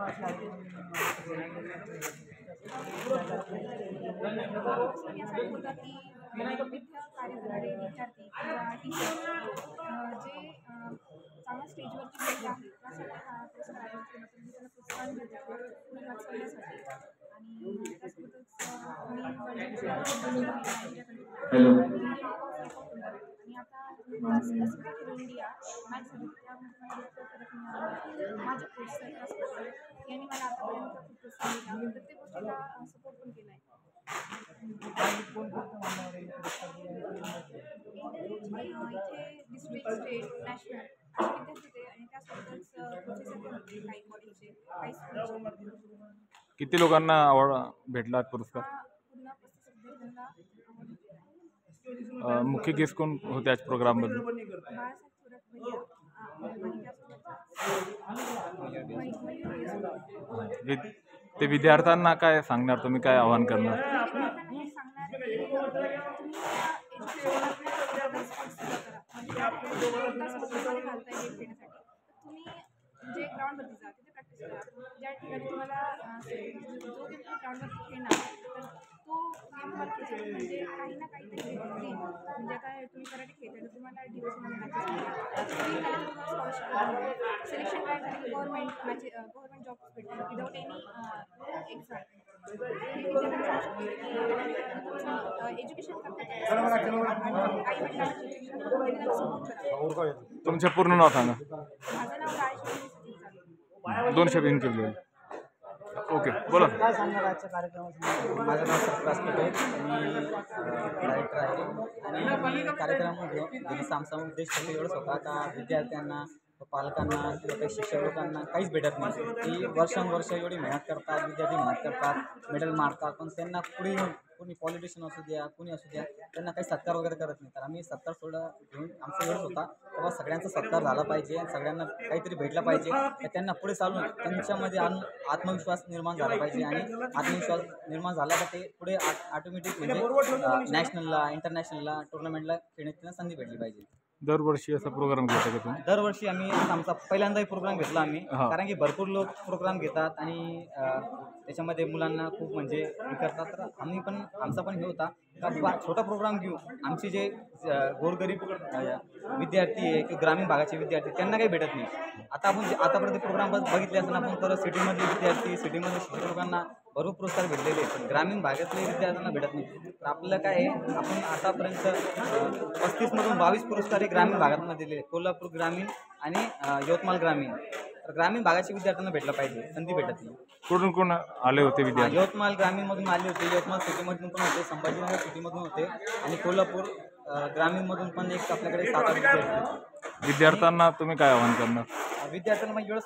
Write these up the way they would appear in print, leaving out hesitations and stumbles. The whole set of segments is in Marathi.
सर यासाठी होतं की विविध कार्य करणारे विद्यार्थी किंवा टीचर्स जे चांगल्या स्टेजवरती गेलेले आहेत त्यासाठी हा पुरस्कार आयोजित केला होता. त्यांना प्रोत्साहन मिळतं पुढे वाचवण्यासाठी. आणि त्यासोबतच मी हॅलो. आणि आता खेलो इंडिया मॅच झाली त्यामध्ये मला फरक मिळाला. माझे कोच सर यांनी मला आतापर्यंत खूप प्रोत्साहन दिला. प्रत्येक गोष्टीला सपोर्ट पण केला आहे. इथे डिस्ट्रिक्ट स्टेट नॅशनल असे विद्यार्थी होते आणि त्यासोबतच प्रोफेसर पण होते काही कॉलेजचे काही स्कूलचे. किती लोकांना आवड भेटला पुरस्कार? हा पूर्ण 35 विद्यार्थ्यांना आवडला. मुख्य गेस्ट कोण होते आज प्रोग्राममध्ये? बाळासाहेब थोरात भैया आणि त्यासोबत ते विद्यार्थ्यांना काय सांगणार, तुम्ही काय आवाहन करणार? विद्यार्थ्यांना हे सांगणार की तुम्ही घालताय गेम खेळण्यासाठी तुम्ही म्हणजे ग्राउंडवरती जा, तिथे प्रॅक्टिस करा. ज्या ठिकाणी तुम्हाला जो गेम तुम्ही ग्राउंडवरती खेळणार तर तो गेम तुम्हाला खेळायचा म्हणजे काही ना काहीतरी गेम म्हणजे आता तुम्ही कराटे खेळताय तर तुम्हाला डिव्हिजनमध्ये मॅचेस मिळतात. तुम्ही त्याला तुम्हाला स्कॉलरशिप सिलेक्शन काय झाली गव्हर्नमेंट जॉब भेटतात विदाउट एनी एक्झाम. एज्युकेशन करतात तुमचं पूर्ण नाव सांगा. माझं नाव राजेश्वरी. 2 शब्द केले. ओके, बोला. काय सांगणार आजच्या कार्यक्रमात? माझं नाव सरफराज पटेल, मी डायरेक्टर आहे आणि मी कार्यक्रमामध्ये आमचा उद्देश फक्त एवढंच होता का विद्यार्थ्यांना, पालकांना किंवा काही शिक्षक लोकांना काहीच भेटत नाही. ती वर्षानुवर्ष एवढी मेहनत करतात, विद्यार्थी मेहनत करतात, मेडल मारतात, पण त्यांना पुढे येऊन कोणी पॉलिटिशियन असू द्या, कोणी असू द्या, त्यांना काही सत्कार वगैरे करत नाही. तर आम्ही सत्कार सोडा घेऊन आमचा एवढंच होता तेव्हा सगळ्यांचा सत्कार झाला पाहिजे, सगळ्यांना काहीतरी भेटलं पाहिजे, तर त्यांना पुढे चालून त्यांच्यामध्ये आत्मविश्वास निर्माण झाला पाहिजे आणि आत्मविश्वास निर्माण झाला तर ते पुढे ऑटोमॅटिक म्हणजे नॅशनलला, इंटरनॅशनलला, टुर्नामेंटला खेळण्याची त्यांना संधी भेटली पाहिजे. दरवर्षी असा प्रोग्राम घेता का तुम्ही? दरवर्षी आम्ही आमचा पहिल्यांदाही प्रोग्राम घेतला आम्ही, कारण की भरपूर लोक प्रोग्राम घेतात आणि त्याच्यामध्ये मुलांना खूप म्हणजे हे करतात. तर आम्ही पण आमचा पण हे होता का छोटा प्रोग्राम घेऊ. आमचे जे गोरगरीब विद्यार्थी आहे किंवा ग्रामीण भागाचे विद्यार्थी त्यांना काही भेटत नाही. आता आपण आतापर्यंत प्रोग्राम बघितले असताना आपण तर सिटीमधले विद्यार्थी, सिटीमधले शिक्षक लोकांना भरपूर पुरस्कार भेटलेले आहेत, पण ग्रामीण भागातले विद्यार्थ्यांना भेटत नाही. तर आपलं काय आहे, आपण आतापर्यंत 35मधून 22 पुरस्कार हे ग्रामीण भागातमध्ये दिलेले, कोल्हापूर ग्रामीण आणि यवतमाळ ग्रामीण. तर ग्रामीण भागाच्या विद्यार्थ्यांना भेटलं पाहिजे, संधी भेटत नाही. कुठून कोण आले होते विद्यार्थी? यवतमाळ ग्रामीणमधून आले होते, यवतमाळ सिटीमधून पण होते, संभाजीनगर सिटीमधून होते आणि कोल्हापूर ग्रामीणमधून पण एक आपल्याकडे 7-8 विद्यार्थी होते. विद्यार्थ्यांना तुम्ही काय आवाहन करणार? विद्यार्थ्यांना मग एवढं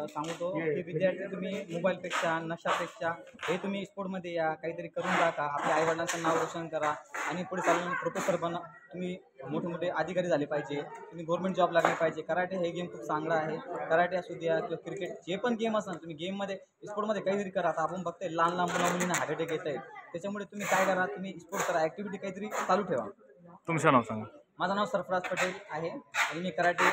सांगतो की विद्यार्थी तुम्ही मोबाईलपेक्षा, नशापेक्षा हे तुम्ही स्पोर्टमध्ये या, काहीतरी करून टाका, आपल्या आईवडिलांचं नाव रोशन करा आणि पुढे चालून प्रोफेसर बना, तुम्ही मोठे मोठे अधिकारी झाले पाहिजे, तुम्ही गव्हर्नमेंट जॉब लागले पाहिजे. कराटे हे गेम खूप चांगला आहे, कराटे असू द्या किंवा क्रिकेट जे पण गेम असणार तुम्ही गेममध्ये स्पोर्टमध्ये काहीतरी करा. आता आपण बघतोय लहान लहान मुलींना हार्ट अटॅक येत आहेत, त्याच्यामुळे तुम्ही काय करा, तुम्ही स्पोर्ट करा, ॲक्टिव्हिटी काहीतरी चालू ठेवा. तुमचं नाव सांगा. माझं नाव सरफराज पटेल आहे आणि मी कराटे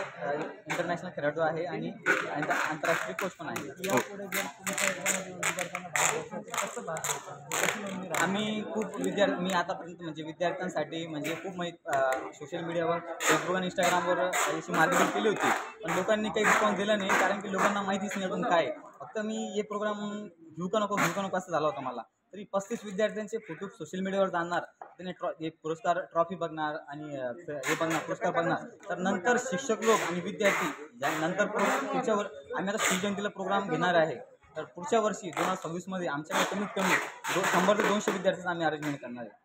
इंटरनॅशनल खेळाडू आहे आणि आंतरराष्ट्रीय कोच पण आहे. आम्ही खूप मी आतापर्यंत म्हणजे विद्यार्थ्यांसाठी म्हणजे खूप सोशल मीडियावर, फेसबुक आणि इंस्टाग्रामवर अशी मार्केटिंग केली होती, पण लोकांनी काही रिस्पॉन्स दिला नाही, कारण की लोकांना माहितीच नाही अजून काय. फक्त मी हे प्रोग्राम घेऊ का नको असं झालं होतं मला. तरी 35 विद्यार्थ्यांचे फोटो सोशल मीडियावर जाणार, त्याने पुरस्कार ट्रॉफी बघणार आणि हे बघणार, पुरस्कार बघणार. तर नंतर शिक्षक लोक आणि विद्यार्थी नंतर पुढच्यावर आम्ही आता शिवजयंतीला प्रोग्राम घेणार आहे. तर पुढच्या वर्षी 2026मध्ये आमच्याकडे कमीत कमी 100 ते 200 विद्यार्थ्यांचा आम्ही अरेंजमेंट करणार आहे.